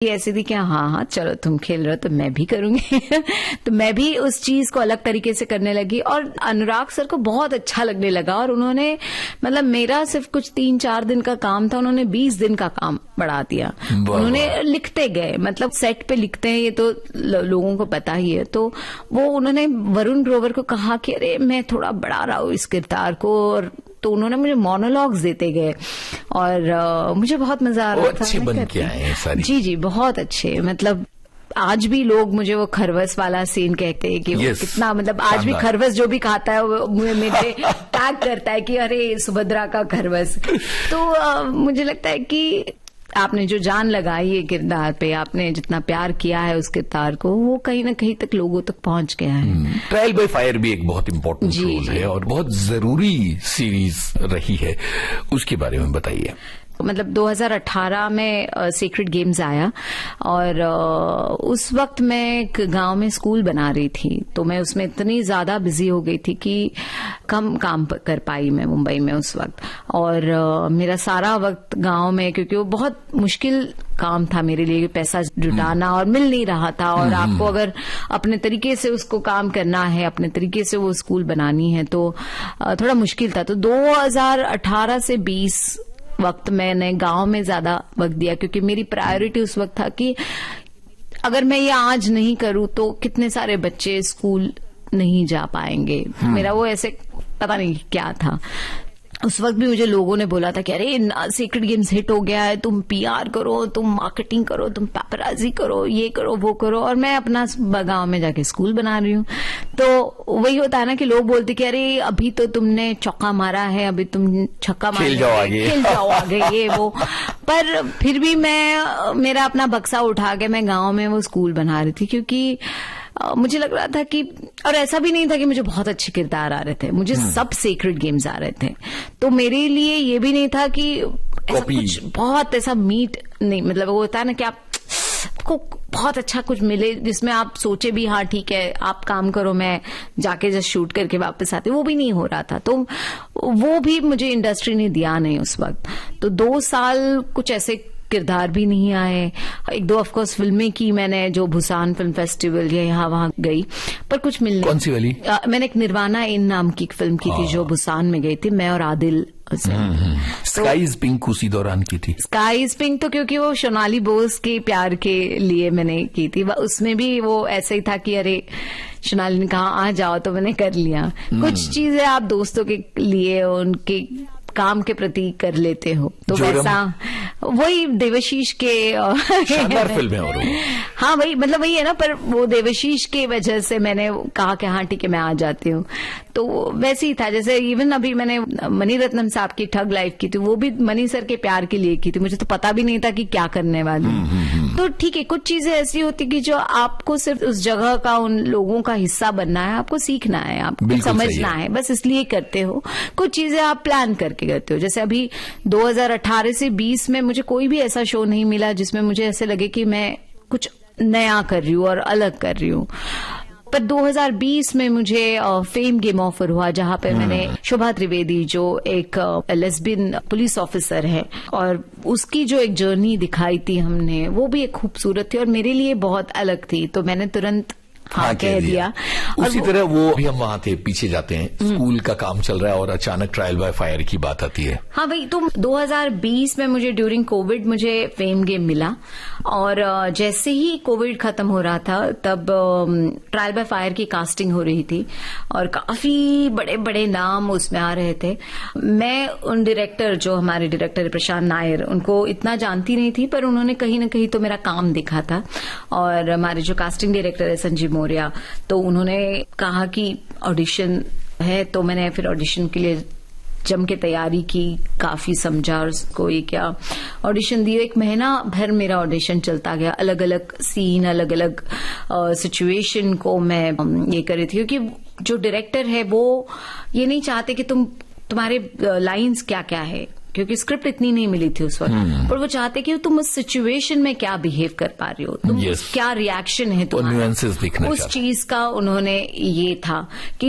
ये ऐसी थी कि हाँ हाँ चलो तुम खेल रहे हो तो मैं भी करूंगी। तो मैं भी उस चीज को अलग तरीके से करने लगी और अनुराग सर को बहुत अच्छा लगने लगा और उन्होंने मतलब मेरा सिर्फ कुछ 3-4 दिन का काम था, उन्होंने 20 दिन का काम बढ़ा दिया। उन्होंने लिखते गए, मतलब सेट पे लिखते हैं ये तो लोगों को पता ही है। तो वो उन्होंने वरुण ग्रोवर को कहा कि अरे मैं थोड़ा बढ़ा रहा हूँ इस किरदार को, और तो उन्होंने मुझे मोनोलॉग्स देते गए और मुझे बहुत मजा आ रहा था। अच्छे बन के आए हैं सारी। जी बहुत अच्छे। मतलब आज भी लोग मुझे वो खरवस वाला सीन कहते हैं कि वो कितना, मतलब आज भी खरवस जो भी खाता है वो मेरे टैग करता है कि अरे सुभद्रा का खरवस। तो मुझे लगता है कि आपने जो जान लगाई है किरदार पे, आपने जितना प्यार किया है उस किरदार को, वो कहीं ना कहीं तक लोगों तक पहुंच गया है। ट्रायल बाय फायर भी एक बहुत इंपॉर्टेंट रोल है और बहुत जरूरी सीरीज रही है, उसके बारे में बताइए। मतलब 2018 में सीक्रेट गेम्स आया और उस वक्त मैं एक गांव में स्कूल बना रही थी, तो मैं उसमें इतनी ज्यादा बिजी हो गई थी कि कम काम कर पाई मैं मुंबई में उस वक्त। और मेरा सारा वक्त गांव में, क्योंकि वो बहुत मुश्किल काम था मेरे लिए, पैसा जुटाना और मिल नहीं रहा था, और आपको अगर अपने तरीके से उसको काम करना है, अपने तरीके से वो स्कूल बनानी है तो थोड़ा मुश्किल था। तो 2018 से 20 वक्त मैंने गांव में ज्यादा वक्त दिया, क्योंकि मेरी प्रायोरिटी उस वक्त था कि अगर मैं ये आज नहीं करूं तो कितने सारे बच्चे स्कूल नहीं जा पाएंगे। मेरा वो ऐसे पता नहीं क्या था। उस वक्त भी मुझे लोगों ने बोला था कि अरे सीक्रेट गेम्स हिट हो गया है, तुम पीआर करो, तुम मार्केटिंग करो, तुम पेपराजी करो, ये करो वो करो, और मैं अपना गांव में जाके स्कूल बना रही हूँ। तो वही होता है ना कि लोग बोलते कि अरे अभी तो तुमने चौका मारा है, अभी तुम छक्का मार खेल जाओ आगे ये वो। पर फिर भी मैं मेरा अपना बक्सा उठा के मैं गांव में वो स्कूल बना रही थी, क्योंकि मुझे लग रहा था कि, और ऐसा भी नहीं था कि मुझे बहुत अच्छे किरदार आ रहे थे, मुझे सब सीक्रेट गेम्स आ रहे थे। तो मेरे लिए ये भी नहीं था कि ऐसा कुछ बहुत ऐसा मीट नहीं, मतलब वो होता है ना कि आपको बहुत अच्छा कुछ मिले जिसमें आप सोचे भी हाँ ठीक है आप काम करो, मैं जाके जस्ट शूट करके वापस आती, वो भी नहीं हो रहा था। तो वो भी मुझे इंडस्ट्री ने दिया नहीं उस वक्त। तो 2 साल कुछ ऐसे किरदार भी नहीं आए। 1-2 ऑफकोर्स फिल्में की मैंने, जो भूसान फिल्म फेस्टिवल या यहाँ वहां गई, पर कुछ मिलने। कौन सी वाली? मैंने एक निर्वाणा इन नाम की फिल्म की थी जो भूसान में गई थी, मैं और आदिल। स्काईज पिंक उसी दौरान की थी। स्काईज पिंक तो क्योंकि वो सोनाली बोस के प्यार के लिए मैंने की थी, उसमें भी वो ऐसे ही था कि अरे सोनाली ने कहा आ जाओ तो मैंने कर लिया। कुछ चीजें आप दोस्तों के लिए उनके काम के प्रति कर लेते हो, तो वैसा वही देवाशीष के शानदार फिल्म है। और हाँ वही, मतलब वही है ना, पर वो देवाशीष के वजह से मैंने कहा कि हाँ ठीक है मैं आ जाती हूँ। तो वैसे ही था, जैसे इवन अभी मैंने मणि रत्नम साहब की ठग लाइफ की थी, वो भी मणि सर के प्यार के लिए की थी, मुझे तो पता भी नहीं था कि क्या करने वाली। तो ठीक है, कुछ चीजें ऐसी होती कि जो आपको सिर्फ उस जगह का, उन लोगों का हिस्सा बनना है, आपको सीखना है, आपको समझना है, बस इसलिए करते हो। कुछ चीजें आप प्लान करके करते हो। जैसे अभी 2018 से 20 में मुझे कोई भी ऐसा शो नहीं मिला जिसमें मुझे ऐसे लगे कि मैं कुछ नया कर रही हूँ और अलग कर रही हूँ। पर 2020 में मुझे फेम गेम ऑफर हुआ, जहां पे मैंने शोभा त्रिवेदी जो एक लेस्बियन पुलिस ऑफिसर है, और उसकी जो एक जर्नी दिखाई थी हमने, वो भी एक खूबसूरत थी और मेरे लिए बहुत अलग थी। तो मैंने तुरंत हाँ कह दिया। उसी तरह वो भी हम वहां थे, पीछे जाते हैं, स्कूल का काम चल रहा है और अचानक ट्रायल बाय फायर की बात आती है। हाँ भाई, तो 2020 में मुझे ड्यूरिंग कोविड मुझे फेम गेम मिला, और जैसे ही कोविड खत्म हो रहा था तब ट्रायल बाय फायर की कास्टिंग हो रही थी और काफी बड़े बड़े नाम उसमें आ रहे थे। मैं उन डायरेक्टर, जो हमारे डायरेक्टर प्रशांत नायर, उनको इतना जानती नहीं थी, पर उन्होंने कहीं ना कहीं तो मेरा काम देखा था। और हमारे जो कास्टिंग डायरेक्टर है संजीव मौर्य, तो उन्होंने कहा कि ऑडिशन है, तो मैंने फिर ऑडिशन के लिए जम के तैयारी की, काफी समझा और उसको ये क्या ऑडिशन दिए। 1 महीना भर मेरा ऑडिशन चलता गया, अलग अलग सीन, अलग अलग सिचुएशन को मैं ये कर रही थी, क्योंकि जो डायरेक्टर है वो ये नहीं चाहते कि तुम्हारे लाइंस क्या क्या है, क्योंकि स्क्रिप्ट इतनी नहीं मिली थी उस वक्त, पर वो चाहते कि तुम उस सिचुएशन में क्या बिहेव कर पा रही हो, तुम क्या रिएक्शन है तुम्हारा, उस चीज का उन्होंने ये था कि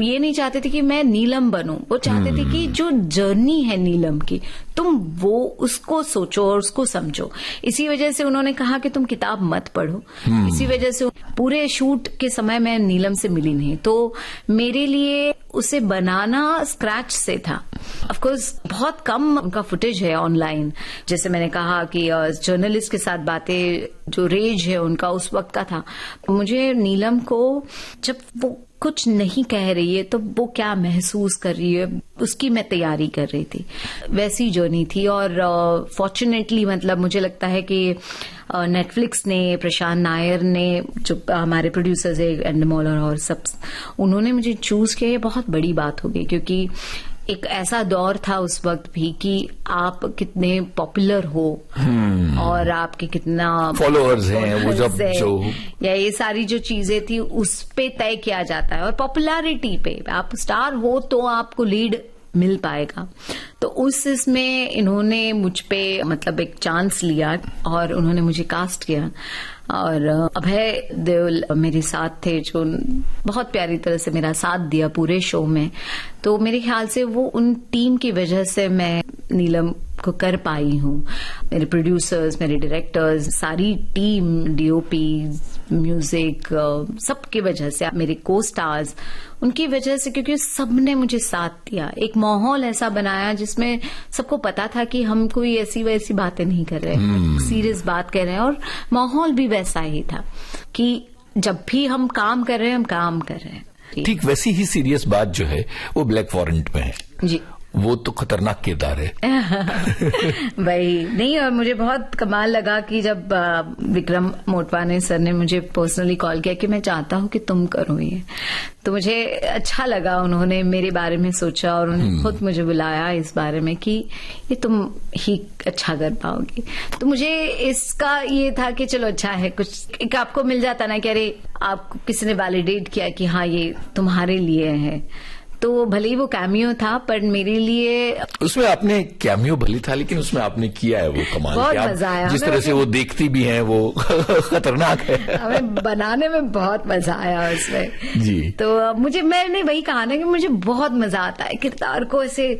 ये नहीं चाहते थे कि मैं नीलम बनूं, वो चाहते थे कि जो जर्नी है नीलम की तुम वो उसको सोचो और उसको समझो। इसी वजह से उन्होंने कहा कि तुम किताब मत पढ़ो। इसी वजह से पूरे शूट के समय मैं नीलम से मिली नहीं, तो मेरे लिए उसे बनाना स्क्रैच से था। ऑफ कोर्स बहुत कम उनका फुटेज है ऑनलाइन, जैसे मैंने कहा कि जर्नलिस्ट के साथ बातें, जो रेज है उनका उस वक्त का था। मुझे नीलम को जब वो कुछ नहीं कह रही है तो वो क्या महसूस कर रही है उसकी मैं तैयारी कर रही थी, वैसी जर्नी थी। और फॉर्चुनेटली मतलब मुझे लगता है कि नेटफ्लिक्स ने, प्रशांत नायर ने, जो हमारे प्रोड्यूसर्स है एंडमोल और सब, उन्होंने मुझे चूज किया, ये बहुत बड़ी बात हो गई। क्योंकि एक ऐसा दौर था उस वक्त भी कि आप कितने पॉपुलर हो और आपके कितना फॉलोअर्स हैं, वो जब जो या ये सारी जो चीजें थी उस पे तय किया जाता है। और पॉपुलैरिटी पे आप स्टार हो तो आपको लीड मिल पाएगा। तो उस इसमें इन्होंने मुझ पे मतलब एक चांस लिया और उन्होंने मुझे कास्ट किया। और अभय देओल मेरे साथ थे, जो बहुत प्यारी तरह से मेरा साथ दिया पूरे शो में। तो मेरे ख्याल से वो उन टीम की वजह से मैं नीलम को कर पाई हूँ। मेरे प्रोड्यूसर्स, मेरे डायरेक्टर्स, सारी टीम, डीओपी, म्यूजिक, सबकी वजह से, मेरे को स्टार्स, उनकी वजह से, क्योंकि सबने मुझे साथ दिया। एक माहौल ऐसा बनाया जिसमें सबको पता था कि हम कोई ऐसी वैसी बातें नहीं कर रहे, सीरियस बात कर रहे हैं। और माहौल भी वैसा ही था कि जब भी हम काम कर रहे हैं, हम काम कर रहे हैं। ठीक वैसी ही सीरियस बात जो है वो ब्लैक वारंट में है जी। वो तो खतरनाक किरदार है। वही नहीं, और मुझे बहुत कमाल लगा कि जब विक्रम मोटवाने सर ने मुझे पर्सनली कॉल किया कि मैं चाहता हूँ कि तुम करो ये, तो मुझे अच्छा लगा। उन्होंने मेरे बारे में सोचा और उन्होंने खुद मुझे बुलाया इस बारे में कि ये तुम ही अच्छा कर पाओगी। तो मुझे इसका ये था कि चलो अच्छा है, कुछ एक आपको मिल जाता ना कि अरे आपको किसी ने वैलिडेट किया कि हाँ ये तुम्हारे लिए है। तो भले ही वो कैमियो था, पर मेरे लिए उसमें आपने कैमियो भले था, लेकिन उसमें आपने किया है वो कमाल। बहुत मजा आया। जिस तरह से वो देखती भी हैं वो खतरनाक है। हमें बनाने में बहुत मजा आया उसमें जी। तो मैंने वही कहा ना कि मुझे बहुत मजा आता है किरदार को ऐसे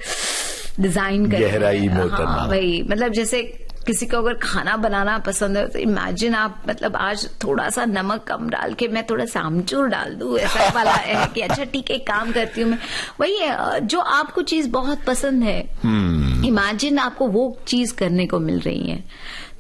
डिजाइन करके, गहराई में उतरना। हाँ, वही मतलब जैसे किसी को अगर खाना बनाना पसंद है तो इमेजिन आप मतलब आज थोड़ा सा नमक कम डाल के मैं थोड़ा सा आमचूर डाल दूं, ऐसा वाला है कि अच्छा ठीक है काम करती हूँ मैं। वही है, जो आपको चीज बहुत पसंद है, इमेजिन आपको वो चीज करने को मिल रही है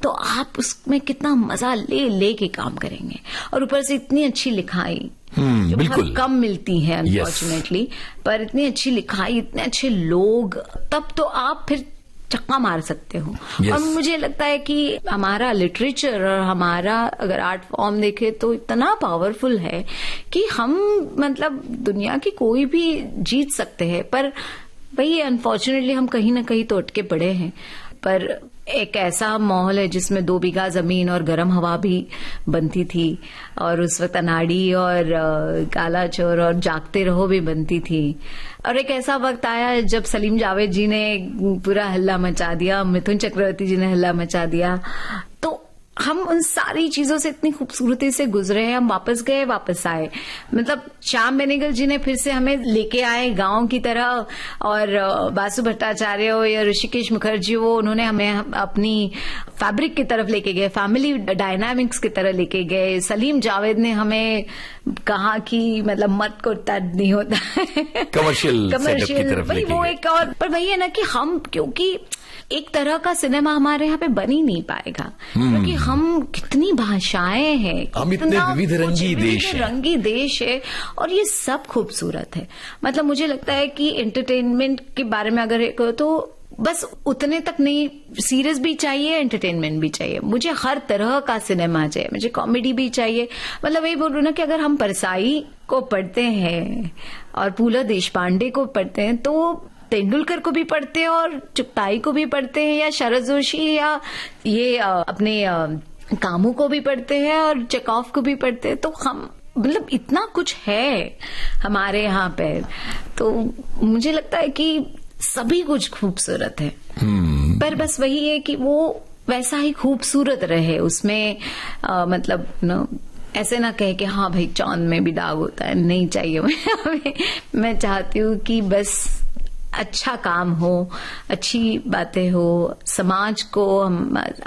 तो आप उसमें कितना मजा ले के काम करेंगे। और ऊपर से इतनी अच्छी लिखाई जो बहुत कम मिलती है अनफॉर्चुनेटली, पर इतनी अच्छी लिखाई, इतने अच्छे लोग, तब तो आप फिर चक्का मार सकते हो। और मुझे लगता है कि हमारा लिटरेचर और हमारा अगर आर्ट फॉर्म देखे तो इतना पावरफुल है कि हम मतलब दुनिया की कोई भी जीत सकते हैं। पर वही अनफॉर्चुनेटली हम कहीं ना कहीं तो अटके पड़े हैं। पर एक ऐसा माहौल है जिसमें 2 बीघा जमीन और गर्म हवा भी बनती थी, और उस वक्त अनाड़ी और काला चोर और जागते रहो भी बनती थी। और एक ऐसा वक्त आया जब सलीम जावेद जी ने पूरा हल्ला मचा दिया, मिथुन चक्रवर्ती जी ने हल्ला मचा दिया। तो हम उन सारी चीजों से इतनी खूबसूरती से गुजरे हैं। हम वापस गए, वापस आए, मतलब श्याम बेनेगल जी ने फिर से हमें लेके आए गांव की तरह, और बासु भट्टाचार्य हो या ऋषिकेश मुखर्जी हो, उन्होंने हमें अपनी फैब्रिक की तरफ लेके गए, फैमिली डायनामिक्स की तरह लेके गए। सलीम जावेद ने हमें कहा कि मतलब मत को टच नहीं होता है, कमर्शियल की तरफ लेके वो एक और। पर वही है ना कि हम, क्योंकि एक तरह का सिनेमा हमारे यहाँ पे बन ही नहीं पाएगा, क्योंकि हम कितनी भाषाएं हैं, हम इतने विविध रंगी देश है और ये सब खूबसूरत है। मतलब मुझे लगता है कि एंटरटेनमेंट के बारे में अगर कहो तो बस उतने तक नहीं, सीरियस भी चाहिए, एंटरटेनमेंट भी चाहिए। मुझे हर तरह का सिनेमा चाहिए, मुझे कॉमेडी भी चाहिए। मतलब वही बोल रही हूँ ना कि अगर हम परसाई को पढ़ते हैं और पूला देशपांडे को पढ़ते हैं तो तेंदुलकर को भी पढ़ते हैं और चुगताई को भी पढ़ते हैं, या शरद जोशी, या ये अपने कामू को भी पढ़ते हैं और चेकॉफ को भी पढ़ते हैं। तो हम मतलब इतना कुछ है हमारे यहाँ पे, तो मुझे लगता है कि सभी कुछ खूबसूरत है। पर बस वही है कि वो वैसा ही खूबसूरत रहे उसमें, मतलब न ऐसे ना कहे कि हाँ भाई चांद में भी दाग होता है, नहीं चाहिए मैं चाहती हूँ कि बस अच्छा काम हो, अच्छी बातें हो, समाज को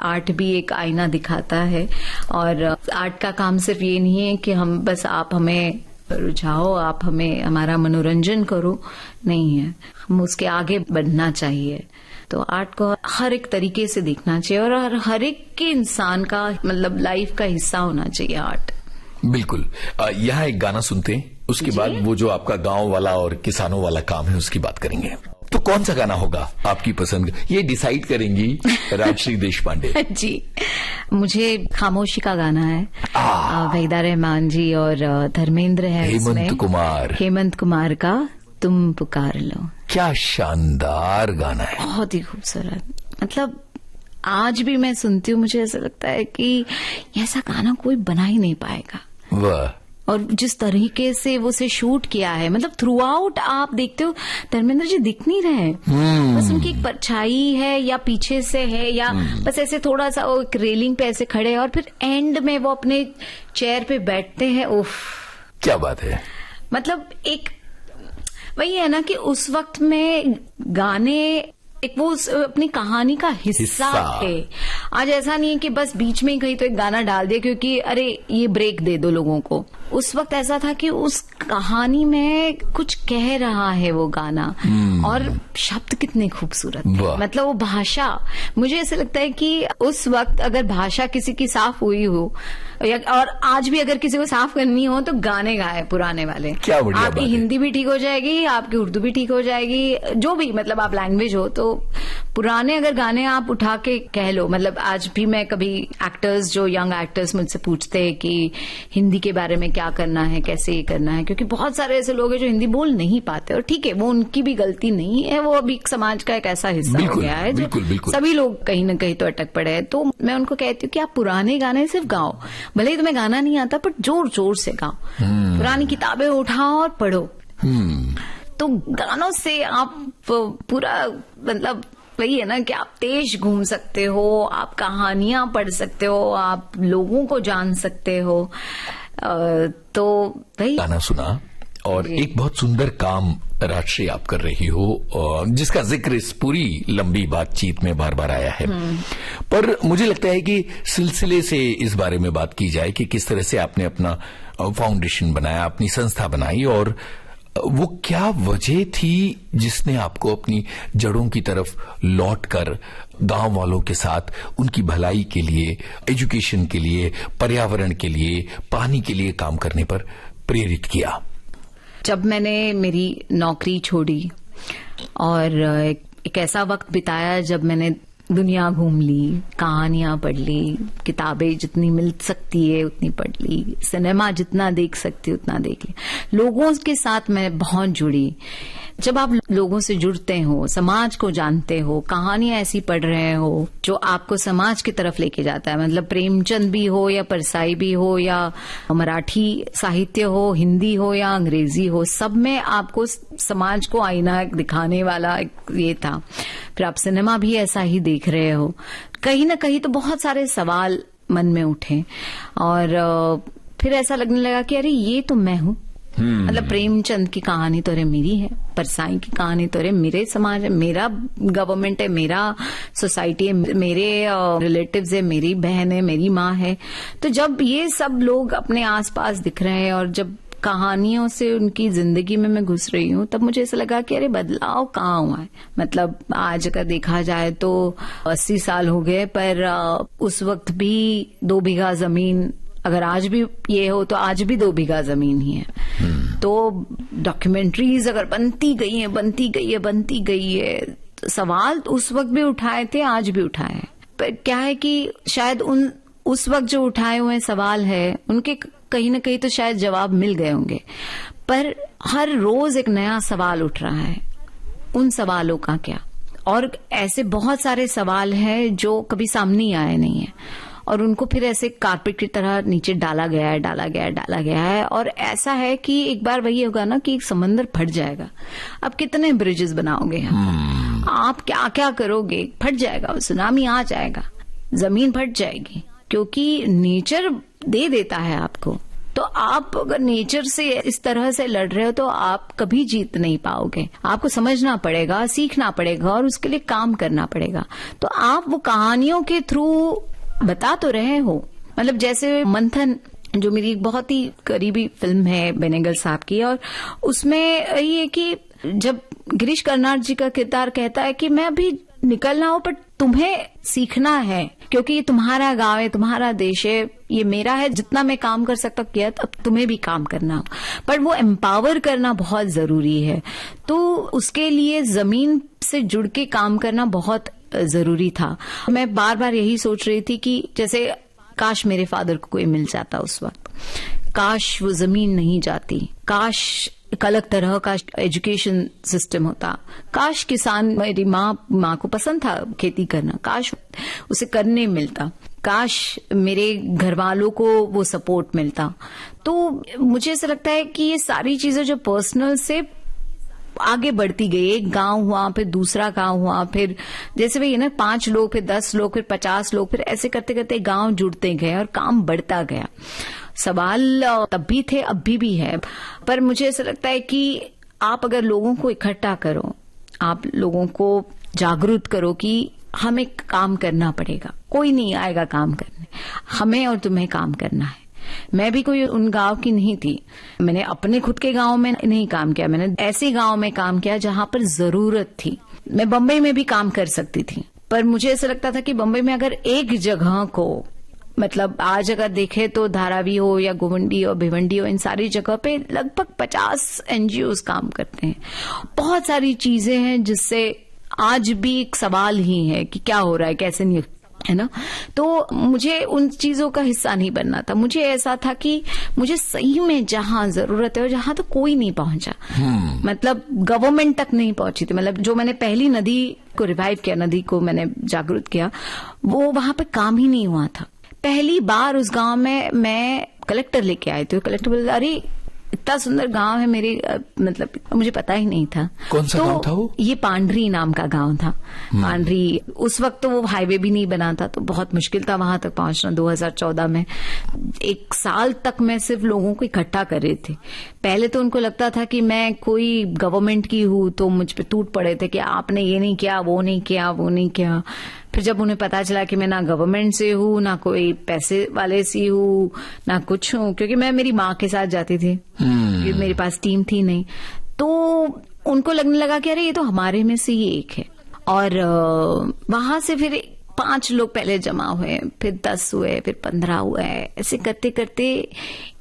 आर्ट भी एक आईना दिखाता है। और आर्ट का काम सिर्फ ये नहीं है कि हम बस आप हमें रुझाओ, आप हमें हमारा मनोरंजन करो, नहीं है, हम उसके आगे बढ़ना चाहिए। तो आर्ट को हर एक तरीके से देखना चाहिए और हर एक के इंसान का मतलब लाइफ का हिस्सा होना चाहिए आर्ट। बिल्कुल। यहाँ एक गाना सुनते हैं, उसके बाद वो जो आपका गांव वाला और किसानों वाला काम है उसकी बात करेंगे। तो कौन सा गाना होगा आपकी पसंद, ये डिसाइड करेंगी राजश्री देशपांडे जी। मुझे खामोशी का गाना है, वहीदा रहमान जी और धर्मेंद्र है, हेमंत कुमार का तुम पुकार लो। क्या शानदार गाना है, बहुत ही खूबसूरत। मतलब आज भी मैं सुनती हूँ, मुझे ऐसा लगता है कि ऐसा गाना कोई बना ही नहीं पाएगा। वाह। और जिस तरीके से वो से शूट किया है, मतलब थ्रू आउट आप देखते हो धर्मेंद्र जी दिख नहीं रहे, बस उनकी एक परछाई है या पीछे से है या बस ऐसे थोड़ा सा वो एक रेलिंग पे ऐसे खड़े हैं और फिर एंड में वो अपने चेयर पे बैठते हैं। उफ, क्या बात है। मतलब एक वही है ना कि उस वक्त में गाने एक वो अपनी कहानी का हिस्सा थे। आज ऐसा नहीं है कि बस बीच में ही कहीं तो एक गाना डाल दिया क्योंकि अरे ये ब्रेक दे दो लोगों को। उस वक्त ऐसा था कि उस कहानी में कुछ कह रहा है वो गाना, और शब्द कितने खूबसूरत, मतलब वो भाषा, मुझे ऐसा लगता है कि उस वक्त अगर भाषा किसी की साफ हुई हो और आज भी अगर किसी को साफ करनी हो तो गाने गाए पुराने वाले। क्या बढ़िया आपकी हिंदी भी ठीक हो जाएगी, आपकी उर्दू भी ठीक हो जाएगी, जो भी मतलब आप लैंग्वेज हो। तो पुराने अगर गाने आप उठा के कह लो, मतलब आज भी मैं कभी एक्टर्स, जो यंग एक्टर्स मुझसे पूछते हैं कि हिंदी के बारे में क्या करना है, कैसे ये करना है, क्योंकि बहुत सारे ऐसे लोग हैं जो हिंदी बोल नहीं पाते, और ठीक है वो उनकी भी गलती नहीं है, वो अभी समाज का एक ऐसा हिस्सा हो गया है जो सभी लोग कहीं ना कहीं तो अटक पड़े हैं। तो मैं उनको कहती हूँ कि आप पुराने गाने सिर्फ गाओ, भले ही तुम्हें गाना नहीं आता पर जोर जोर से गाओ, पुरानी किताबें उठाओ और पढ़ो। तो गानों से आप पूरा मतलब वही है ना कि आप देश घूम सकते हो, आप कहानियां पढ़ सकते हो, आप लोगों को जान सकते हो। तो वही गाना सुना और एक बहुत सुंदर काम राजश्री आप कर रही हो, जिसका जिक्र इस पूरी लंबी बातचीत में बार बार आया है, पर मुझे लगता है कि सिलसिले से इस बारे में बात की जाए कि किस तरह से आपने अपना फाउंडेशन बनाया, अपनी संस्था बनाई, और वो क्या वजह थी जिसने आपको अपनी जड़ों की तरफ लौटकर गांव वालों के साथ उनकी भलाई के लिए, एजुकेशन के लिए, पर्यावरण के लिए, पानी के लिए काम करने पर प्रेरित किया? जब मैंने मेरी नौकरी छोड़ी और एक ऐसा वक्त बिताया जब मैंने दुनिया घूम ली, कहानियां पढ़ ली, किताबें जितनी मिल सकती है उतनी पढ़ ली, सिनेमा जितना देख सकती उतना देख ली, लोगों के साथ मैं बहुत जुड़ी। जब आप लोगों से जुड़ते हो, समाज को जानते हो, कहानियां ऐसी पढ़ रहे हो जो आपको समाज की तरफ लेके जाता है, मतलब प्रेमचंद भी हो या परसाई भी हो या मराठी साहित्य हो, हिंदी हो या अंग्रेजी हो, सब में आपको समाज को आईना दिखाने वाला ये था। फिर आप सिनेमा भी ऐसा ही देख रहे हो, कहीं ना कहीं तो बहुत सारे सवाल मन में उठे और फिर ऐसा लगने लगा कि अरे ये तो मैं हूँ। मतलब प्रेमचंद की कहानी तो अरे मेरी है, परसाई की कहानी तो अरे मेरे समाज है, मेरा गवर्नमेंट है, मेरा सोसाइटी है, मेरे रिलेटिव्स है, मेरी बहन है, मेरी माँ है। तो जब ये सब लोग अपने आसपास दिख रहे हैं और जब कहानियों से उनकी जिंदगी में मैं घुस रही हूँ, तब मुझे ऐसा लगा कि अरे बदलाव कहाँ हुआ है। मतलब आज अगर देखा जाए तो 80 साल हो गए, पर उस वक्त भी 2 बीघा जमीन, अगर आज भी ये हो तो आज भी 2 बीघा जमीन ही है। तो डॉक्यूमेंट्रीज अगर बनती गई है, सवाल उस वक्त भी उठाए थे, आज भी उठाए हैं। पर क्या है कि शायद उस वक्त जो उठाए हुए सवाल है उनके कहीं ना कहीं तो शायद जवाब मिल गए होंगे, पर हर रोज एक नया सवाल उठ रहा है। उन सवालों का क्या? और ऐसे बहुत सारे सवाल हैं जो कभी सामने आए नहीं है, और उनको फिर ऐसे कारपेट की तरह नीचे डाला गया है। और ऐसा है कि एक बार वही होगा ना कि समंदर फट जाएगा। अब कितने ब्रिजेस बनाओगे आप क्या क्या करोगे, फट जाएगा, सुनामी आ जाएगा, जमीन फट जाएगी, क्योंकि नेचर दे देता है आपको। तो आप अगर नेचर से इस तरह से लड़ रहे हो तो आप कभी जीत नहीं पाओगे। आपको समझना पड़ेगा, सीखना पड़ेगा और उसके लिए काम करना पड़ेगा। तो आप वो कहानियों के थ्रू बता तो रहे हो, मतलब जैसे मंथन जो मेरी एक बहुत ही करीबी फिल्म है बेनेगल साहब की, और उसमें ये कि जब गिरीश कर्नाड जी का किरदार कहता है कि मैं अभी निकलना हो पर तुम्हें सीखना है, क्योंकि ये तुम्हारा गांव है, तुम्हारा देश है, ये मेरा है, जितना मैं काम कर सकता किया, अब तुम्हें भी काम करना हो। पर वो एम्पावर करना बहुत जरूरी है। तो उसके लिए जमीन से जुड़ के काम करना बहुत जरूरी था। मैं बार बार यही सोच रही थी कि जैसे काश मेरे फादर को कोई मिल जाता उस वक्त, काश वो जमीन नहीं जाती, काश एक अलग तरह का एजुकेशन सिस्टम होता, काश किसान, मेरी माँ को पसंद था खेती करना, काश उसे करने मिलता, काश मेरे घर वालों को वो सपोर्ट मिलता। तो मुझे ऐसा लगता है कि ये सारी चीजें जो पर्सनल से आगे बढ़ती गई, एक गांव हुआ, फिर दूसरा गांव हुआ, फिर जैसे वही ना 5 लोग, फिर 10 लोग, फिर 50 लोग, फिर ऐसे करते करते गांव जुड़ते गए और काम बढ़ता गया। सवाल तब भी थे, अभी भी है, पर मुझे ऐसा लगता है कि आप अगर लोगों को इकट्ठा करो, आप लोगों को जागरूक करो कि हमें काम करना पड़ेगा, कोई नहीं आएगा काम करने, हमें और तुम्हें काम करना है। मैं भी कोई उन गांव की नहीं थी, मैंने अपने खुद के गांव में नहीं काम किया, मैंने ऐसे गांव में काम किया जहां पर जरूरत थी। मैं बम्बई में भी काम कर सकती थी, पर मुझे ऐसा लगता था कि बम्बई में अगर एक जगह को, मतलब आज अगर देखे तो धारावी हो या गोवंडी हो, भिवंडी हो, इन सारी जगह पे लगभग 50 NGOs काम करते हैं। बहुत सारी चीजें हैं जिससे आज भी एक सवाल ही है कि क्या हो रहा है, कैसे नहीं, है ना। तो मुझे उन चीजों का हिस्सा नहीं बनना था। मुझे ऐसा था कि मुझे सही में जहां जरूरत है और जहां तो कोई नहीं पहुंचा, मतलब गवर्नमेंट तक नहीं पहुंची थी, मतलब जो मैंने पहली नदी को रिवाइव किया, नदी को मैंने जागरूक किया, वो वहां पे काम ही नहीं हुआ था। पहली बार उस गांव में मैं कलेक्टर लेके आई थी, कलेक्टर बोले अरे इतना सुंदर गांव है मेरे, मतलब मुझे पता ही नहीं था। कौन सा गांव था वो? ये पांडरी नाम का गांव था। पांडरी, उस वक्त तो वो हाईवे भी नहीं बना था, तो बहुत मुश्किल था वहां तक पहुंचना। 2014 में 1 साल तक मैं सिर्फ लोगों को इकट्ठा कर रही थी। पहले तो उनको लगता था कि मैं कोई गवर्नमेंट की हूं, तो मुझ पे टूट पड़े थे कि आपने ये नहीं किया, वो नहीं किया, वो नहीं किया। फिर जब उन्हें पता चला कि मैं ना गवर्नमेंट से हूँ, ना कोई पैसे वाले से हूँ, ना कुछ हूँ, क्योंकि मैं मेरी माँ के साथ जाती थी, मेरे पास टीम थी नहीं, तो उनको लगने लगा कि अरे ये तो हमारे में से ही एक है। और वहां से फिर 5 लोग पहले जमा हुए, फिर 10 हुए, फिर 15 हुए, ऐसे करते करते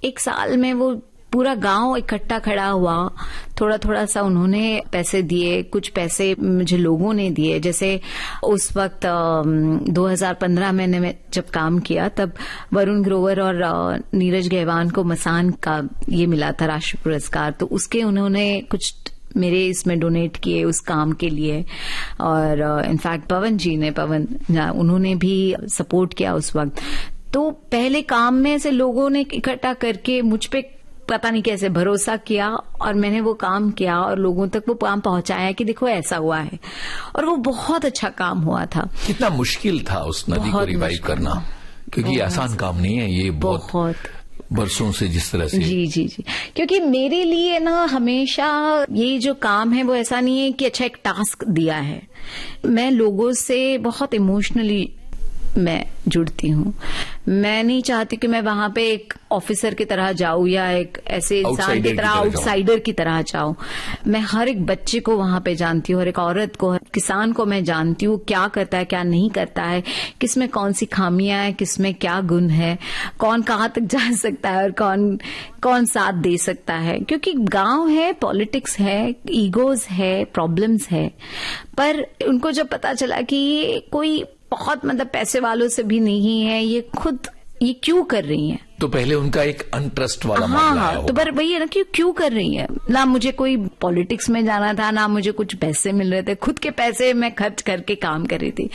1 साल में वो पूरा गांव इकट्ठा खड़ा हुआ। थोड़ा थोड़ा सा उन्होंने पैसे दिए, कुछ पैसे मुझे लोगों ने दिए। जैसे उस वक्त 2015 में मैं जब काम किया, तब वरुण ग्रोवर और नीरज गहवान को मसान का ये मिला था राष्ट्रीय पुरस्कार, तो उसके उन्होंने कुछ मेरे इसमें डोनेट किए उस काम के लिए। और इनफैक्ट पवन उन्होंने भी सपोर्ट किया उस वक्त। तो पहले काम में से लोगों ने इकट्ठा करके मुझ पे पता नहीं कैसे भरोसा किया, और मैंने वो काम किया और लोगों तक वो काम पहुंचाया कि देखो ऐसा हुआ है, और वो बहुत अच्छा काम हुआ था। कितना मुश्किल था उस नदी को रिवाइव करना, क्योंकि आसान काम नहीं है ये, बहुत बरसों से जिस तरह से। जी, क्योंकि मेरे लिए ना हमेशा ये जो काम है वो ऐसा नहीं है कि अच्छा एक टास्क दिया है। मैं लोगों से बहुत इमोशनली मैं जुड़ती हूँ। मैं नहीं चाहती कि मैं वहां पे एक ऑफिसर की तरह जाऊं या एक ऐसे इंसान की तरह, आउटसाइडर की तरह जाऊं। मैं हर एक बच्चे को वहां पे जानती हूँ, हर एक औरत को, हर किसान को मैं जानती हूँ, क्या करता है, क्या नहीं करता है, किसमें कौन सी खामियां है, किसमें क्या गुण है, कौन कहाँ तक जा सकता है और कौन साथ दे सकता है। क्योंकि गांव है, पॉलिटिक्स है, ईगोज है, प्रॉब्लम्स है, पर उनको जब पता चला कि ये कोई बहुत मतलब पैसे वालों से भी नहीं है, ये खुद ये क्यों कर रही हैं, तो पहले उनका एक अनट्रस्ट वाला मामला है। तो पर वही है ना कि क्यों कर रही है। ना मुझे कोई पॉलिटिक्स में जाना था, ना मुझे कुछ पैसे मिल रहे थे, खुद के पैसे मैं खर्च करके काम कर रही थी।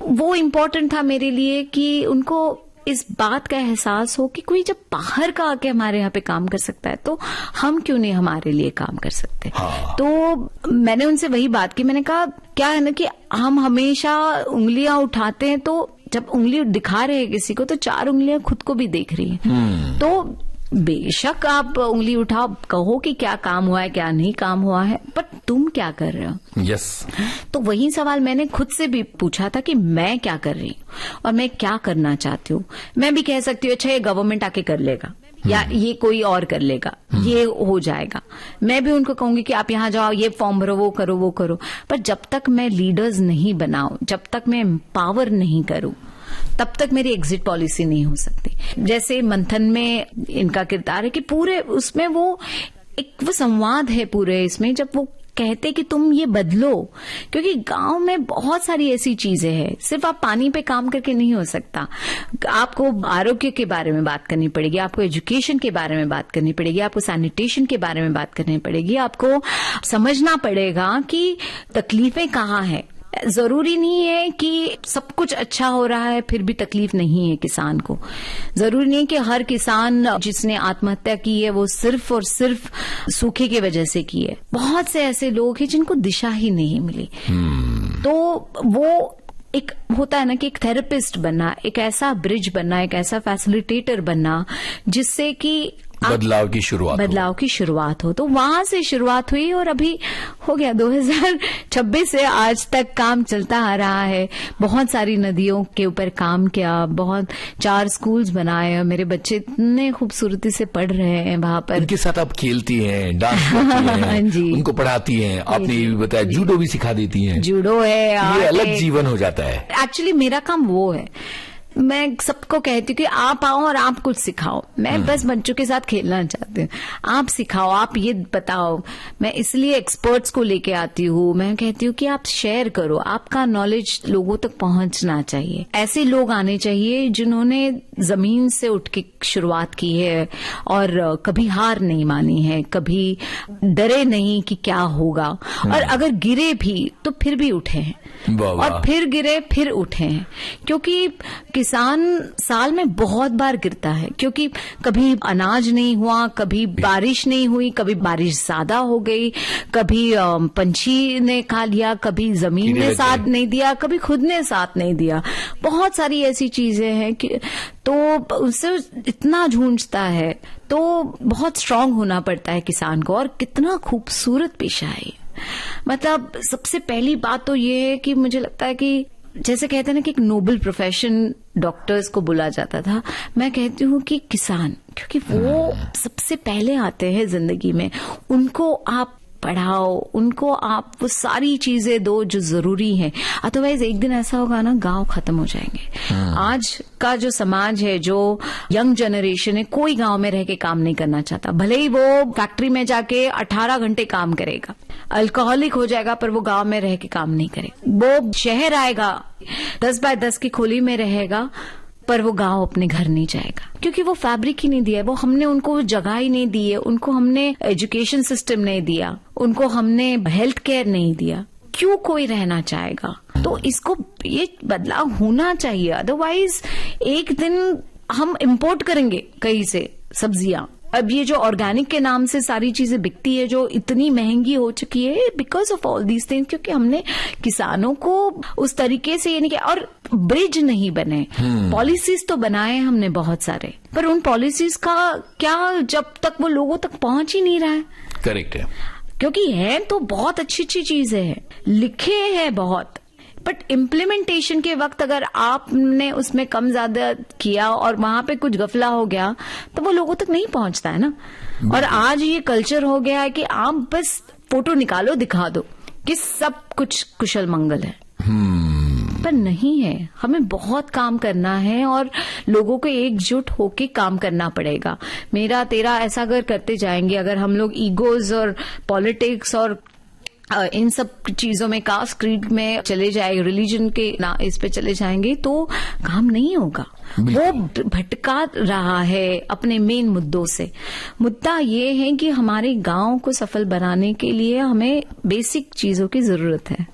वो इम्पोर्टेंट था मेरे लिए कि उनको इस बात का एहसास हो कि कोई जब बाहर का आके हमारे यहाँ पे काम कर सकता है तो हम क्यों नहीं हमारे लिए काम कर सकते। हाँ। तो मैंने उनसे वही बात की, मैंने कहा क्या है ना कि हम हमेशा उंगलियां उठाते हैं, तो जब उंगली दिखा रहे हैं किसी को तो 4 उंगलियां खुद को भी देख रही हैं। तो बेशक आप उंगली उठाओ, कहो कि क्या काम हुआ है क्या नहीं काम हुआ है, पर तुम क्या कर रहे हो। यस। तो वही सवाल मैंने खुद से भी पूछा था कि मैं क्या कर रही हूँ और मैं क्या करना चाहती हूँ। मैं भी कह सकती हूँ अच्छा ये गवर्नमेंट आके कर लेगा या ये कोई और कर लेगा, ये हो जाएगा। मैं भी उनको कहूंगी कि आप यहाँ जाओ, ये फॉर्म भरो, वो करो वो करो। पर जब तक मैं लीडर्स नहीं बनाऊं, जब तक मैं एम्पावर नहीं करूं, तब तक मेरी एग्जिट पॉलिसी नहीं हो सकती। जैसे मंथन में इनका किरदार है कि पूरे उसमें वो संवाद है पूरे इसमें, जब वो कहते कि तुम ये बदलो, क्योंकि गांव में बहुत सारी ऐसी चीजें हैं, सिर्फ आप पानी पे काम करके नहीं हो सकता। आपको आरोग्य के बारे में बात करनी पड़ेगी, आपको एजुकेशन के बारे में बात करनी पड़ेगी, आपको सैनिटेशन के बारे में बात करनी पड़ेगी, आपको समझना पड़ेगा कि तकलीफें कहाँ हैं। जरूरी नहीं है कि सब कुछ अच्छा हो रहा है फिर भी तकलीफ नहीं है किसान को। जरूरी नहीं है कि हर किसान जिसने आत्महत्या की है वो सिर्फ और सिर्फ सूखे की वजह से की है। बहुत से ऐसे लोग हैं जिनको दिशा ही नहीं मिली। तो वो एक होता है ना कि एक थेरेपिस्ट बनना, एक ऐसा ब्रिज बनना, एक ऐसा फैसिलिटेटर बनना जिससे कि बदलाव की शुरुआत हो। तो वहां से शुरुआत हुई और अभी हो गया 2026 से आज तक काम चलता आ रहा है। बहुत सारी नदियों के ऊपर काम किया, बहुत 4 स्कूल्स बनाए, मेरे बच्चे इतने खूबसूरती से पढ़ रहे हैं वहां पर। उनके साथ आप खेलती हैं, डांस करती हैं, जी, उनको पढ़ाती हैं, आपने ये भी बताया जूडो भी सिखा देती हैं। जूडो है, ये अलग जीवन हो जाता है। एक्चुअली मेरा काम वो है, मैं सबको कहती हूँ कि आप आओ और आप कुछ सिखाओ। मैं बस बच्चों के साथ खेलना चाहती हूँ, आप सिखाओ, आप ये बताओ। मैं इसलिए एक्सपर्ट्स को लेके आती हूँ। मैं कहती हूँ कि आप शेयर करो, आपका नॉलेज लोगों तक पहुंचना चाहिए। ऐसे लोग आने चाहिए जिन्होंने जमीन से उठ के शुरुआत की है और कभी हार नहीं मानी है, कभी डरे नहीं कि क्या होगा, और अगर गिरे भी तो फिर भी उठे हैं, और फिर गिरे फिर उठे हैं। क्योंकि किसान साल में बहुत बार गिरता है, क्योंकि कभी अनाज नहीं हुआ, कभी बारिश नहीं हुई, कभी बारिश ज्यादा हो गई, कभी पंछी ने खा लिया, कभी जमीन ने साथ नहीं दिया, कभी खुद ने साथ नहीं दिया। बहुत सारी ऐसी चीजें हैं कि तो उससे इतना जूझता है। तो बहुत स्ट्रांग होना पड़ता है किसान को, और कितना खूबसूरत पेशा है। मतलब सबसे पहली बात तो ये है कि मुझे लगता है कि जैसे कहते हैं ना कि एक नोबल प्रोफेशन डॉक्टर्स को बोला जाता था, मैं कहती हूँ कि किसान, क्योंकि वो सबसे पहले आते हैं जिंदगी में। उनको आप पढ़ाओ, उनको आप वो सारी चीजें दो जो जरूरी है। अदरवाइज एक दिन ऐसा होगा ना, गांव खत्म हो जाएंगे। आज का जो समाज है, जो यंग जनरेशन है, कोई गांव में रह के काम नहीं करना चाहता। भले ही वो फैक्ट्री में जाके 18 घंटे काम करेगा, अल्कोहलिक हो जाएगा, पर वो गांव में रह के काम नहीं करेगा। वो शहर आएगा, 10 बाय 10 की खोली में रहेगा, पर वो गांव अपने घर नहीं जाएगा, क्योंकि वो फैब्रिक ही नहीं दिया है, वो हमने उनको जगह ही नहीं दी है, उनको हमने एजुकेशन सिस्टम नहीं दिया, उनको हमने हेल्थ केयर नहीं दिया। क्यों कोई रहना चाहेगा? तो इसको ये बदलाव होना चाहिए। अदरवाइज एक दिन हम इंपोर्ट करेंगे कहीं से सब्जियां। अब ये जो ऑर्गेनिक के नाम से सारी चीजें बिकती है, जो इतनी महंगी हो चुकी है, because of all these things, क्योंकि हमने किसानों को उस तरीके से ये नहीं किया। और ब्रिज नहीं बने, पॉलिसीज तो बनाए हमने बहुत सारे, पर उन पॉलिसीज का क्या, जब तक वो लोगों तक पहुंच ही नहीं रहा है। करेक्ट है, क्योंकि है तो बहुत अच्छी अच्छी चीजें हैं, लिखे हैं बहुत, बट इम्प्लीमेंटेशन के वक्त अगर आपने उसमें कम ज्यादा किया और वहां पे कुछ गफला हो गया तो वो लोगों तक नहीं पहुंचता है ना। और आज ये कल्चर हो गया है कि आप बस फोटो निकालो, दिखा दो कि सब कुछ कुशल मंगल है, पर नहीं है। हमें बहुत काम करना है और लोगों को एकजुट होके काम करना पड़ेगा। मेरा तेरा ऐसा अगर करते जाएंगे, अगर हम लोग ईगोज और पॉलिटिक्स और इन सब चीजों में, कास्ट क्रीड में चले जाए, रिलीजन के इस पे चले जाएंगे तो काम नहीं होगा। वो भटका रहा है अपने मेन मुद्दों से। मुद्दा ये है कि हमारे गांव को सफल बनाने के लिए हमें बेसिक चीजों की जरूरत है।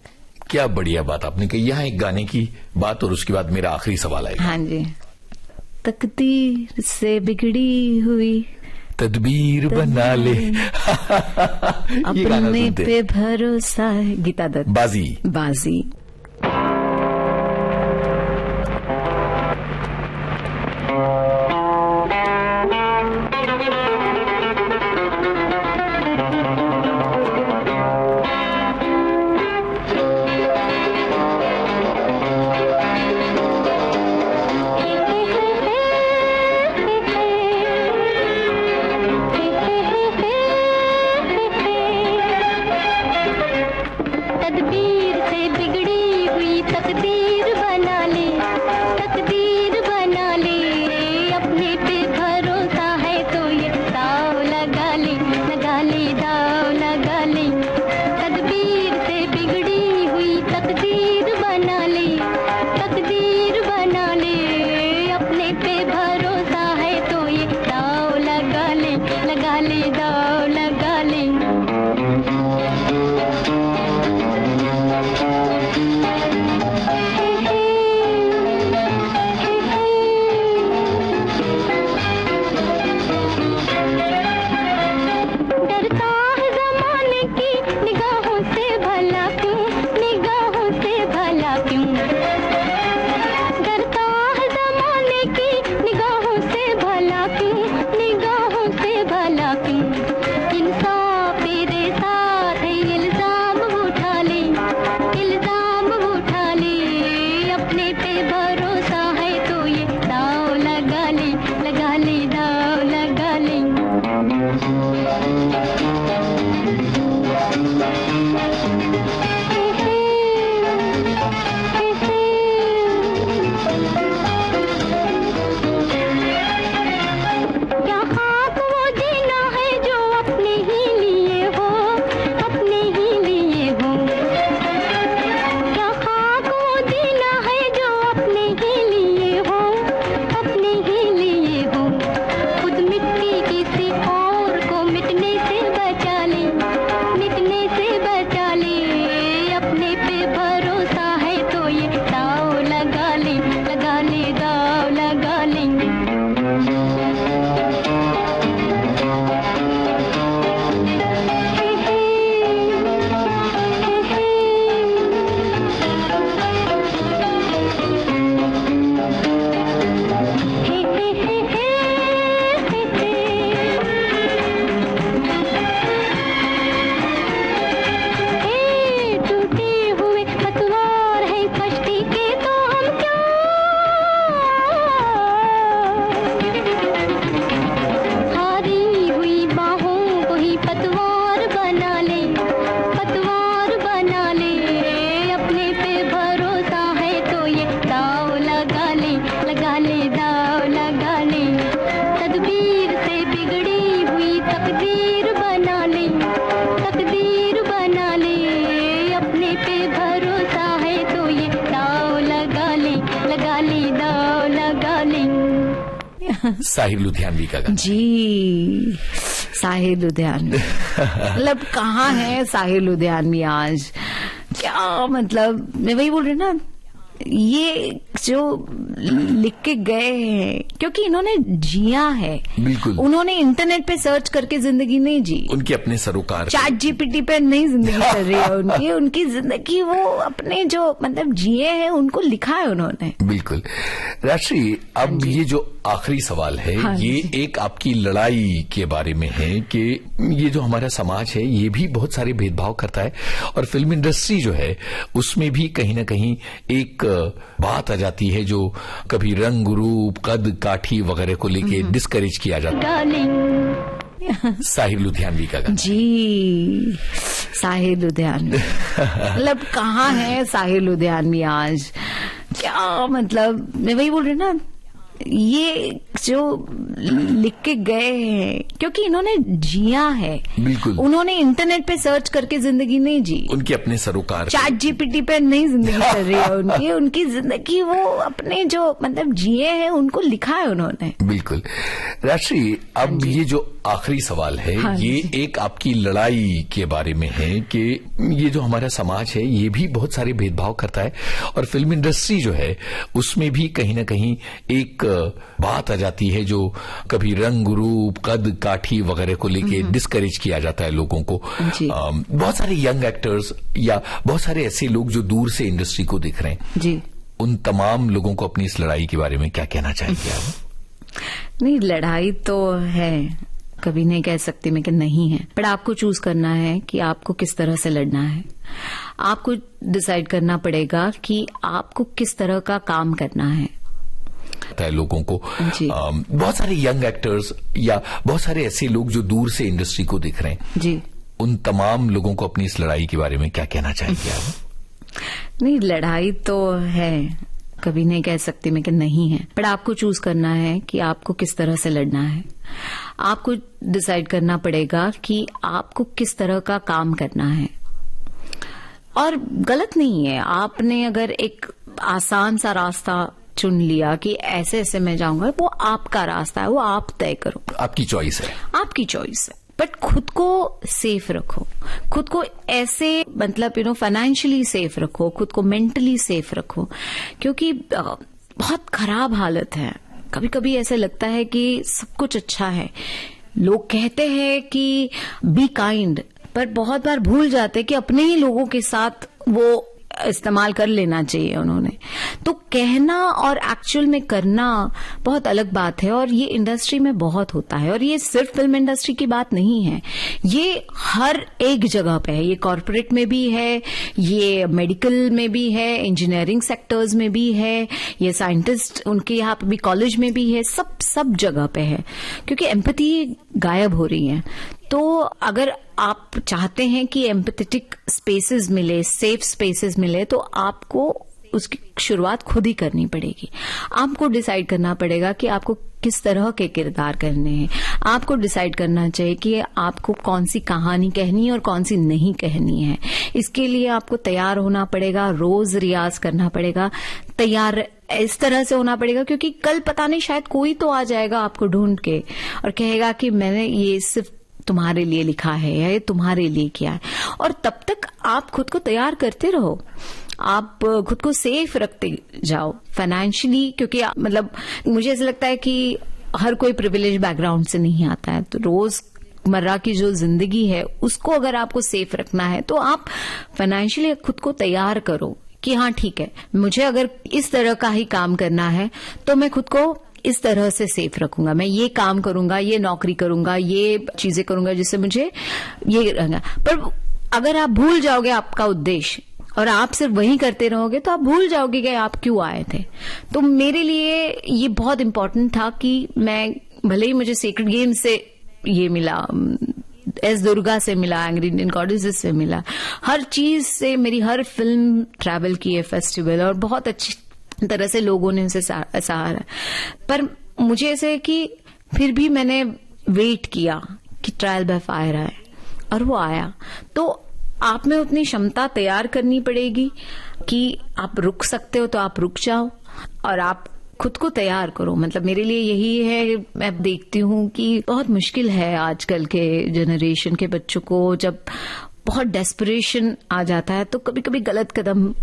क्या बढ़िया बात आपने कही। यहाँ एक गाने की बात और उसके बाद मेरा आखिरी सवाल आएगा। हाँ जी। तकदीर से बिगड़ी हुई तदबीर बना ले। अपने पे भरोसा है। गीता दत्त। बाजी। बाजी। साहिर लुधियानवी का गाना। जी, साहिर लुधियानवी। मतलब कहाँ है साहिर लुधियानवी आज? क्या मतलब, मैं वही बोल रही ना, ये जो लिख के गए हैं क्योंकि इन्होंने जिया है। बिल्कुल। उन्होंने इंटरनेट पे सर्च करके जिंदगी नहीं जी, उनके अपने सरोकार चैट जीपीटी पे नहीं जिंदगी चल रही है उनकी जिंदगी वो अपने जो मतलब जिए हैं उनको लिखा है उन्होंने। बिल्कुल। राष्ट्री, अब ये जो आखिरी सवाल है, ये एक आपकी लड़ाई के बारे में है कि ये जो हमारा समाज है ये भी बहुत सारे भेदभाव करता है और फिल्म इंडस्ट्री जो है उसमें भी कहीं ना कहीं एक बात आ जाती है जो कभी रंग रूप कद काठी वगैरह को लेके डिस्करेज किया जाता है। साहिर लुधियानवी का गाना। जी, साहिर लुधियानवी। मतलब कहाँ है साहिर लुधियानवी आज? क्या मतलब, मैं वही बोल रही ना, ये जो लिख के गए हैं, क्योंकि इन्होंने जिया है। बिल्कुल, उन्होंने इंटरनेट पे सर्च करके जिंदगी नहीं जी, उनके अपने सरोकार चैट जीपीटी पे नहीं जिंदगी चल रही है उनकी जिंदगी वो अपने जो मतलब जिए हैं उनको लिखा है उन्होंने। बिल्कुल। राजश्री, अब ये जो आखिरी सवाल है, ये एक आपकी लड़ाई के बारे में है कि ये जो हमारा समाज है ये भी बहुत सारे भेदभाव करता है, और फिल्म इंडस्ट्री जो है उसमें भी कहीं ना कहीं एक बात आ जाती है जो कभी रंग रूप कद काठी वगैरह को लेके डिस्करेज किया जाता है लोगों को। बहुत सारे यंग एक्टर्स या बहुत सारे ऐसे लोग जो दूर से इंडस्ट्री को देख रहे हैं जी, उन तमाम लोगों को अपनी इस लड़ाई के बारे में क्या कहना चाहेंगे आप? नहीं, लड़ाई तो है, कभी नहीं कह सकती मैं कि नहीं है, पर आपको चूज करना है कि आपको किस तरह से लड़ना है। आपको डिसाइड करना पड़ेगा कि आपको किस तरह का काम करना है लोगों को। बहुत सारे यंग एक्टर्स या बहुत सारे ऐसे लोग जो दूर से इंडस्ट्री को देख रहे हैं जी, उन तमाम लोगों को अपनी इस लड़ाई के बारे में क्या कहना चाहेंगे आप? नहीं, लड़ाई तो है, कभी नहीं कह सकती मैं कि नहीं है, पर आपको चूज करना है कि आपको किस तरह से लड़ना है। आपको डिसाइड करना पड़ेगा कि आपको किस तरह का काम करना है। और गलत नहीं है, आपने अगर एक आसान सा रास्ता चुन लिया कि ऐसे ऐसे मैं जाऊंगा, वो आपका रास्ता है, वो आप तय करो, आपकी चॉइस है, आपकी चॉइस है। बट खुद को सेफ रखो, खुद को ऐसे मतलब फाइनेंशियली सेफ रखो, खुद को मेंटली सेफ रखो, क्योंकि बहुत खराब हालत है। कभी कभी ऐसे लगता है कि सब कुछ अच्छा है, लोग कहते हैं कि बी काइंड, पर बहुत बार भूल जाते हैं कि अपने ही लोगों के साथ वो इस्तेमाल कर लेना चाहिए उन्होंने। तो कहना और एक्चुअल में करना बहुत अलग बात है, और ये इंडस्ट्री में बहुत होता है। और ये सिर्फ फिल्म इंडस्ट्री की बात नहीं है, ये हर एक जगह पे है। ये कॉर्पोरेट में भी है, ये मेडिकल में भी है, इंजीनियरिंग सेक्टर्स में भी है, ये साइंटिस्ट उनके यहाँ पे भी कॉलेज में भी है, सब जगह पे है, क्योंकि एम्पैथी गायब हो रही है। तो अगर आप चाहते हैं कि एम्पैथेटिक स्पेसेस मिले, सेफ स्पेसेस मिले, तो आपको उसकी शुरुआत खुद ही करनी पड़ेगी। आपको डिसाइड करना पड़ेगा कि आपको किस तरह के किरदार करने हैं। आपको डिसाइड करना चाहिए कि आपको कौन सी कहानी कहनी है और कौन सी नहीं कहनी है। इसके लिए आपको तैयार होना पड़ेगा, रोज रियाज करना पड़ेगा, तैयार इस तरह से होना पड़ेगा, क्योंकि कल पता नहीं शायद कोई तो आ जाएगा आपको ढूंढ के और कहेगा कि मैंने ये सिर्फ तुम्हारे लिए लिखा है या ये तुम्हारे लिए किया है। और तब तक आप खुद को तैयार करते रहो, आप खुद को सेफ रखते जाओ फाइनेंशियली, क्योंकि मतलब मुझे ऐसा लगता है कि हर कोई प्रिविलेज बैकग्राउंड से नहीं आता है। तो रोज मर्रा की जो जिंदगी है उसको अगर आपको सेफ रखना है तो आप फाइनेंशियली खुद को तैयार करो कि हाँ ठीक है, मुझे अगर इस तरह का ही काम करना है तो मैं खुद को इस तरह से सेफ रखूंगा, मैं ये काम करूंगा, ये नौकरी करूंगा, ये चीजें करूंगा जिससे मुझे ये रहना। पर अगर आप भूल जाओगे आपका उद्देश्य और आप सिर्फ वही करते रहोगे तो आप भूल जाओगे कि आप क्यों आए थे। तो मेरे लिए ये बहुत इम्पोर्टेंट था कि मैं, भले ही मुझे सेक्रेड गेम से ये मिला, एस दुर्गा से मिला, एंग्री इंडियन गॉडेसेस से मिला, हर चीज से मेरी हर फिल्म ट्रैवल की है फेस्टिवल, और बहुत अच्छी तरह से लोगों ने उसे सहारा। पर मुझे ऐसे कि फिर भी मैंने वेट किया कि ट्रायल बाय फायर आए, और वो आया। तो आप में उतनी क्षमता तैयार करनी पड़ेगी कि आप रुक सकते हो तो आप रुक जाओ, और आप खुद को तैयार करो। मतलब मेरे लिए यही है, मैं देखती हूँ कि बहुत मुश्किल है आजकल के जनरेशन के बच्चों को, जब बहुत डेस्परेशन आ जाता है तो कभी कभी गलत कदम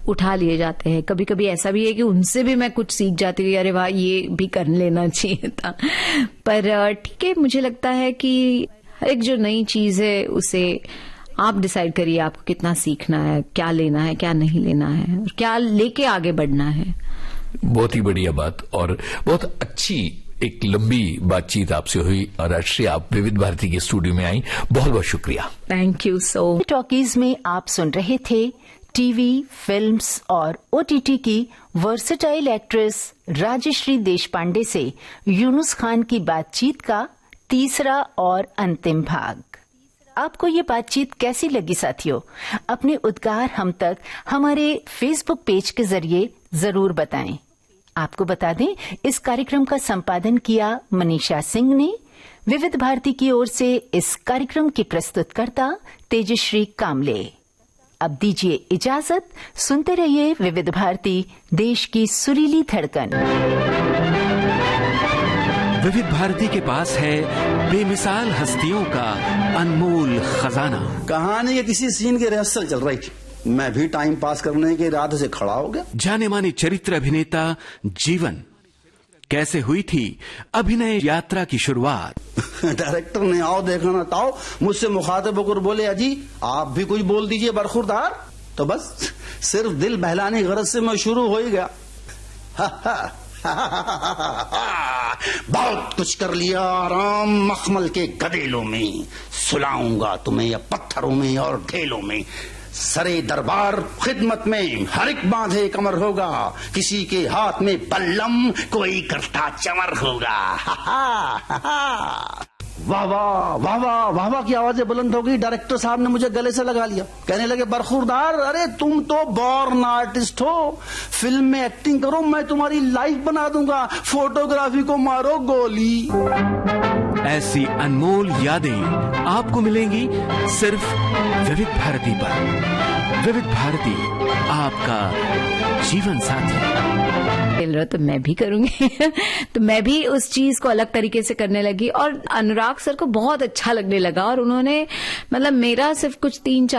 उठा लिए जाते हैं। कभी कभी ऐसा भी है कि उनसे भी मैं कुछ सीख जाती हूँ, अरे वाह ये भी कर लेना चाहिए था। पर ठीक है, मुझे लगता है कि हर एक जो नई चीज है उसे आप डिसाइड करिए आपको कितना सीखना है, क्या लेना है, क्या नहीं लेना है, और क्या लेके आगे बढ़ना है। बहुत ही बढ़िया बात, और बहुत अच्छी एक लंबी बातचीत आपसे हुई, और राजश्री आप विविध भारती के स्टूडियो में आई, बहुत बहुत शुक्रिया। Thank you so much. Talkies में आप सुन रहे थे टीवी, फिल्म्स और ओटीटी की वर्सेटाइल एक्ट्रेस राजश्री देशपांडे से यूनुस खान की बातचीत का तीसरा और अंतिम भाग। आपको ये बातचीत कैसी लगी साथियों? अपने उद्गार हम तक हमारे फेसबुक पेज के जरिए जरूर बताएं। आपको बता दें, इस कार्यक्रम का संपादन किया मनीषा सिंह ने। विविध भारती की ओर से इस कार्यक्रम की प्रस्तुतकर्ता तेजश्री कामले। अब दीजिए इजाजत, सुनते रहिए विविध भारती, देश की सुरीली धड़कन। विविध भारती के पास है बेमिसाल हस्तियों का अनमोल खजाना। कहानी के किसी सीन की रिहर्सल चल रही थी, मैं भी टाइम पास करने के इरादे से खड़ा हो गया। जाने माने चरित्र अभिनेता जीवन, कैसे हुई थी अभिनय यात्रा की शुरुआत? डायरेक्टर ने आओ देखा ना ताओ मुझसे मुखातिब होकर बोले, अजी आप भी कुछ बोल दीजिए बरखुरदार। तो बस सिर्फ दिल बहलाने की गरज से मैं शुरू हो ही गया। बहुत कुछ कर लिया राम मखमल के गदेलों में, सुलाऊंगा तुम्हें या पत्थरों में और ढेलों में। सरे दरबार खिदमत में हर एक बांधे कमर होगा, किसी के हाथ में बल्लम कोई करता चमर होगा। वाह वाह वाह वाह वाह वाह की आवाजें बुलंद हो गई। डायरेक्टर साहब ने मुझे गले से लगा लिया, कहने लगे, बरखुरदार अरे तुम तो बॉर्न आर्टिस्ट हो, फिल्म में एक्टिंग करो, मैं तुम्हारी लाइफ बना दूंगा, फोटोग्राफी को मारो गोली। ऐसी अनमोल यादें आपको मिलेंगी सिर्फ विविध भारती पर। विविध भारती, आपका जीवन साथी। खेल रहा तो मैं भी करूंगी। तो मैं भी उस चीज को अलग तरीके से करने लगी और अनुराग सर को बहुत अच्छा लगने लगा और उन्होंने मतलब मेरा सिर्फ कुछ 3-4